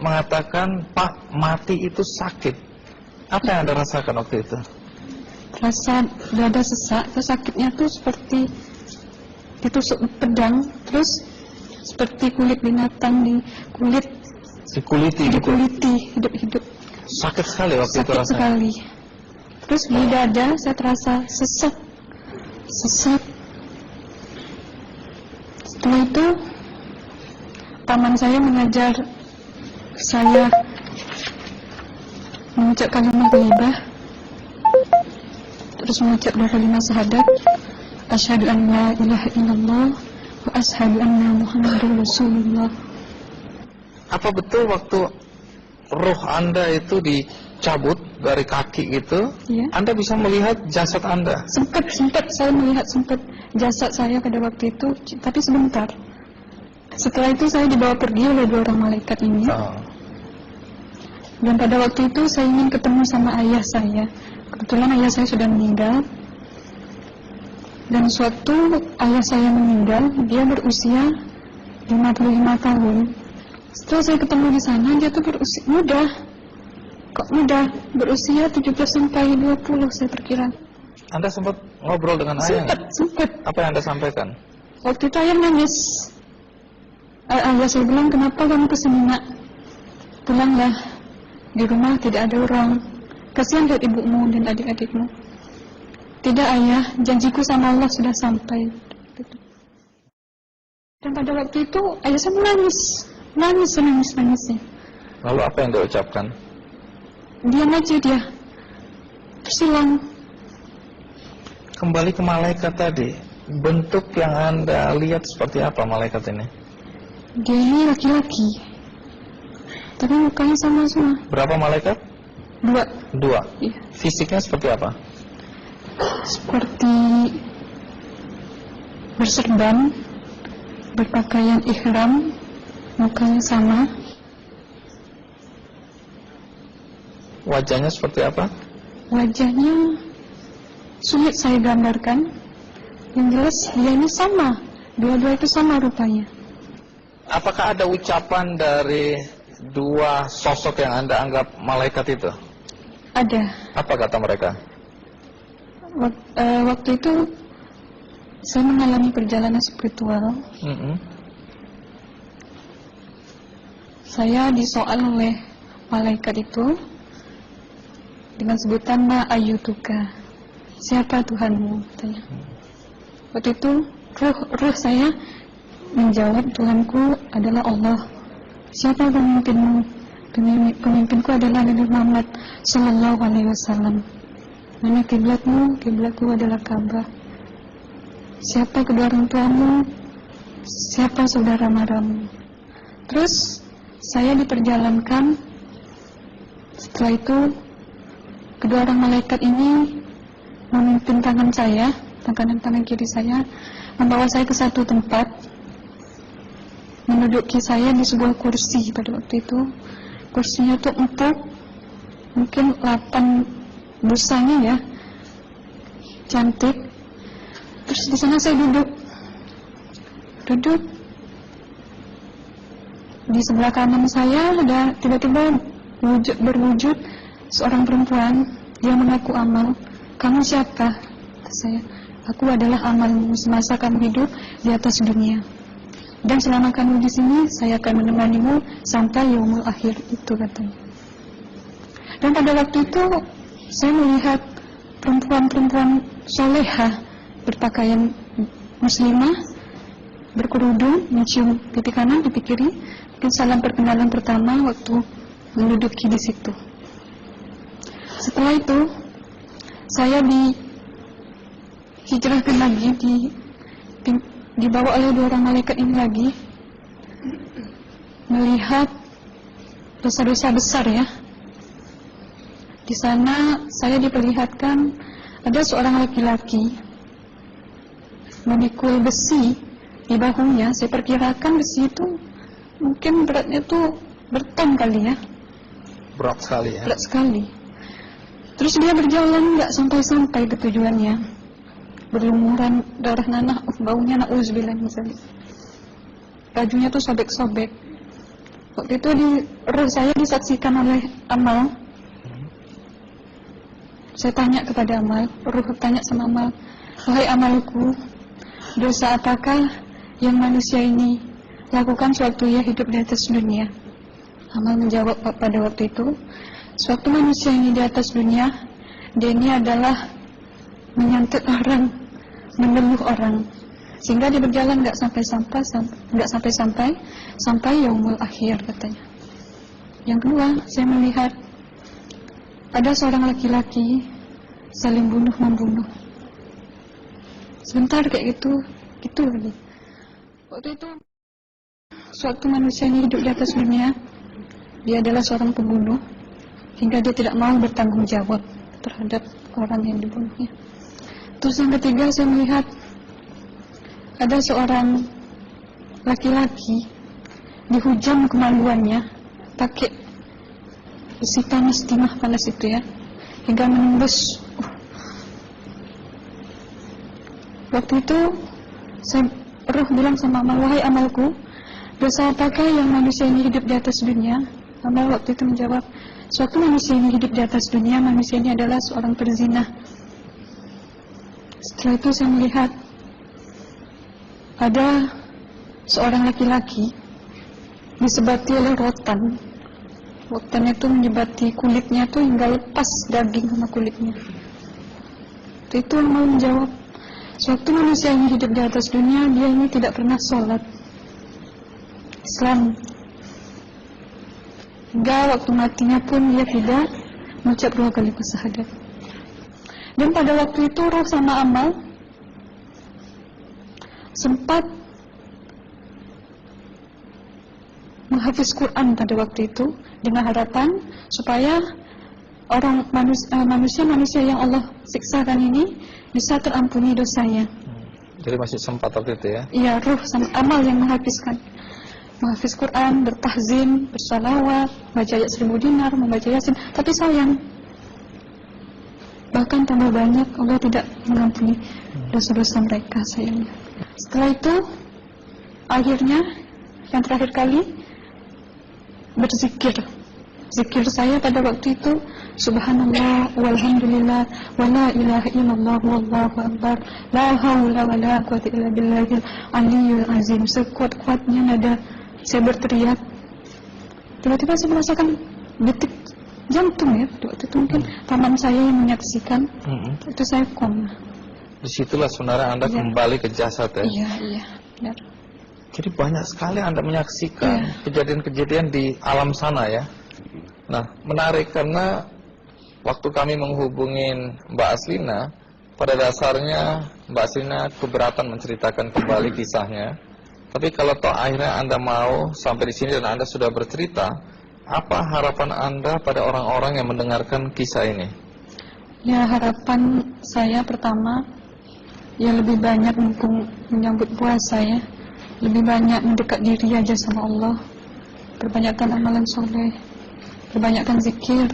mengatakan, Pak, mati itu sakit. Apa yang Anda rasakan waktu itu? Rasa dada sesak, terus sakitnya tuh seperti ditusuk pedang, terus seperti kulit binatang Dikuliti. hidup-hidup. Sakit sekali waktu itu Sakit rasanya. sekali. Terus di dada saya terasa sesak. Setelah itu paman saya mengajar saya mengucap kalimat thayyibah, terus mengucap 2 kalimat syahadat, asyhadu an la ilaha illallah wa asyhadu anna muhammadar rasulullah. Apa betul waktu roh Anda itu dicabut dari kaki itu, Ya. Anda bisa melihat jasad Anda? Sempat saya melihat jasad saya pada waktu itu, tapi sebentar. Setelah itu saya dibawa pergi oleh 2 orang malaikat ini. Oh. Dan pada waktu itu saya ingin ketemu sama ayah saya. Kebetulan ayah saya sudah meninggal. Dan suatu ayah saya meninggal, dia berusia 55 tahun. Setelah saya ketemu di sana, dia tuh berusia muda. Kok muda? Berusia 17 sampai 20 saya perkira. Anda sempat ngobrol dengan ayah? Sempat. Apa yang Anda sampaikan? Waktu itu ayah nangis. Ayah saya bilang, kenapa kamu kesini nak? Pulanglah. Di rumah tidak ada orang. Kasihan lihat ibumu dan adik-adikmu. Tidak ayah, janjiku sama Allah sudah sampai. Dan pada waktu itu ayah saya menangis. Lalu apa yang dia ucapkan? Diam aja dia. Terus hilang. Kembali ke malaikat tadi, bentuk yang Anda lihat seperti apa malaikat ini? Dia ini laki-laki, tapi mukanya sama semua. Berapa malaikat? 2. 2. Iya. Fisiknya seperti apa? Seperti berserban, berpakaian ihram, mukanya sama. Wajahnya seperti apa? Wajahnya sulit saya gambarkan. Yang jelas dia ini sama, dua-dua itu sama rupanya. Apakah ada ucapan dari 2 sosok yang Anda anggap malaikat itu? Ada. Apa kata mereka? Waktu itu saya mengalami perjalanan spiritual. Saya disoal oleh malaikat itu dengan sebutan ma ayyutuka, siapa Tuhanmu, katanya. Waktu itu ruh saya menjawab, Tuhanku adalah Allah. Siapa pemimpinmu? Pemimpinku adalah Nabi Muhammad sallallahu alaihi wasallam. Mana kiblatmu? Kiblatku adalah Ka'bah. Siapa kedua orang tuamu? Siapa saudara maramu? Terus saya diperjalankan. Setelah itu kedua orang malaikat ini memimpin tangan saya, tangan kiri saya, membawa saya ke satu tempat, menduduki saya di sebuah kursi. Pada waktu itu kursinya tuh empuk, mungkin 8 busanya ya, cantik. Terus di sana saya duduk. Di sebelah kanan saya ada tiba-tiba berwujud seorang perempuan. Dia mengaku amal. Kamu siapa? Kata saya. Aku adalah amalmu semasa kamu hidup di atas dunia. Dan selama kamu di sini, saya akan menemanimu sampai yaumul akhir, itu katanya. Dan pada waktu itu saya melihat perempuan-perempuan solehah berpakaian muslimah, berkerudung, mencium pipi kanan, pipi kiri. Mungkin salam perkenalan pertama waktu menduduki di situ. Setelah itu saya dihijrahkan lagi, dibawa oleh 2 orang malaikat ini lagi, melihat dosa-dosa besar ya. Di sana saya diperlihatkan ada seorang laki-laki memikul besi di bahunya. Saya perkirakan besi itu mungkin beratnya tuh berton kali ya. Berat sekali ya. Berat sekali. Terus dia berjalan nggak sampai ke tujuannya. Berlumuran darah nanah, baunya na'udzubillah misalnya. Bajunya tuh sobek-sobek. Waktu itu roh saya disaksikan oleh amal. Saya tanya kepada amal, roh tanya sama amal, wahai amalku, dosa apakah yang manusia ini lakukan sewaktu ia hidup di atas dunia? Amal menjawab pada waktu itu, sewaktu manusia ini di atas dunia, dia ini adalah menyantet orang, meneluh orang, sehingga dia berjalan nggak sampai yaumul akhir katanya. Yang kedua, saya melihat ada seorang laki-laki saling bunuh-membunuh. Sebentar kayak gitu lagi. Waktu itu, suatu manusia ini hidup di atas dunia, dia adalah seorang pembunuh, hingga dia tidak mau bertanggung jawab terhadap orang yang dibunuhnya. Terus yang ketiga, saya melihat ada seorang laki-laki dihujam kemaluannya pakai besi panas, timah panas itu ya, hingga menembus. Waktu itu roh bilang sama amal, wahai amalku, dosa apakah yang manusia ini hidup di atas dunia? Amal waktu itu menjawab, suatu manusia ini hidup di atas dunia, manusia ini adalah seorang perzina. Setelah itu saya melihat ada seorang laki-laki disebati oleh rotan. Rotan itu menyebati kulitnya tuh hingga lepas daging sama kulitnya. Itu mau menjawab, suatu manusia ini hidup di atas dunia, dia ini tidak pernah sholat Islam, hingga waktu matinya pun dia tidak mengucap 2 kali syahadat. Dan pada waktu itu roh sama amal sempat menghafiz Quran pada waktu itu dengan harapan supaya orang manusia yang Allah siksakan ini bisa terampuni dosanya. Jadi masih sempat waktu itu ya? Iya, roh sama amal yang menghafiz Quran, bertahzim, bersalawat, baca ayat 1000 dinar, membaca Yasin. Tapi sayang, bahkan tambah banyak, Allah tidak mengampuni dosa-dosa mereka, sayangnya. Setelah itu, akhirnya yang terakhir kali berzikir. Zikir saya pada waktu itu, subhanallah, walhamdulillah, wa la ilaha illallah, wallahu akbar, la haula wa la quwwata illa billahil aliyyil azim. Sekuat-kuatnya nada saya berteriak. Tiba-tiba saya merasakan detik jantung ya. Waktu itu mungkin paman saya yang menyaksikan. Itu saya koma. Disitulah sebenarnya Anda kembali ke jasad ya? Iya, benar. Jadi banyak sekali Anda menyaksikan kejadian-kejadian di alam sana ya. Nah, menarik karena waktu kami menghubungin Mbak Aslina, pada dasarnya Mbak Aslina keberatan menceritakan kembali kisahnya. Tapi kalau toh akhirnya Anda mau sampai di sini dan Anda sudah bercerita, apa harapan Anda pada orang-orang yang mendengarkan kisah ini? Ya, harapan saya pertama, ya lebih banyak menyambut puasa ya, lebih banyak mendekat diri aja sama Allah, perbanyakkan amalan soleh, perbanyakkan zikir,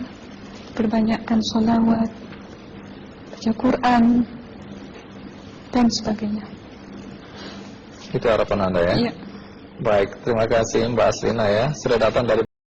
perbanyakkan sholawat, baca Quran, dan sebagainya. Itu harapan Anda ya? Iya. Baik, terima kasih Mbak Aslina ya, sudah datang dari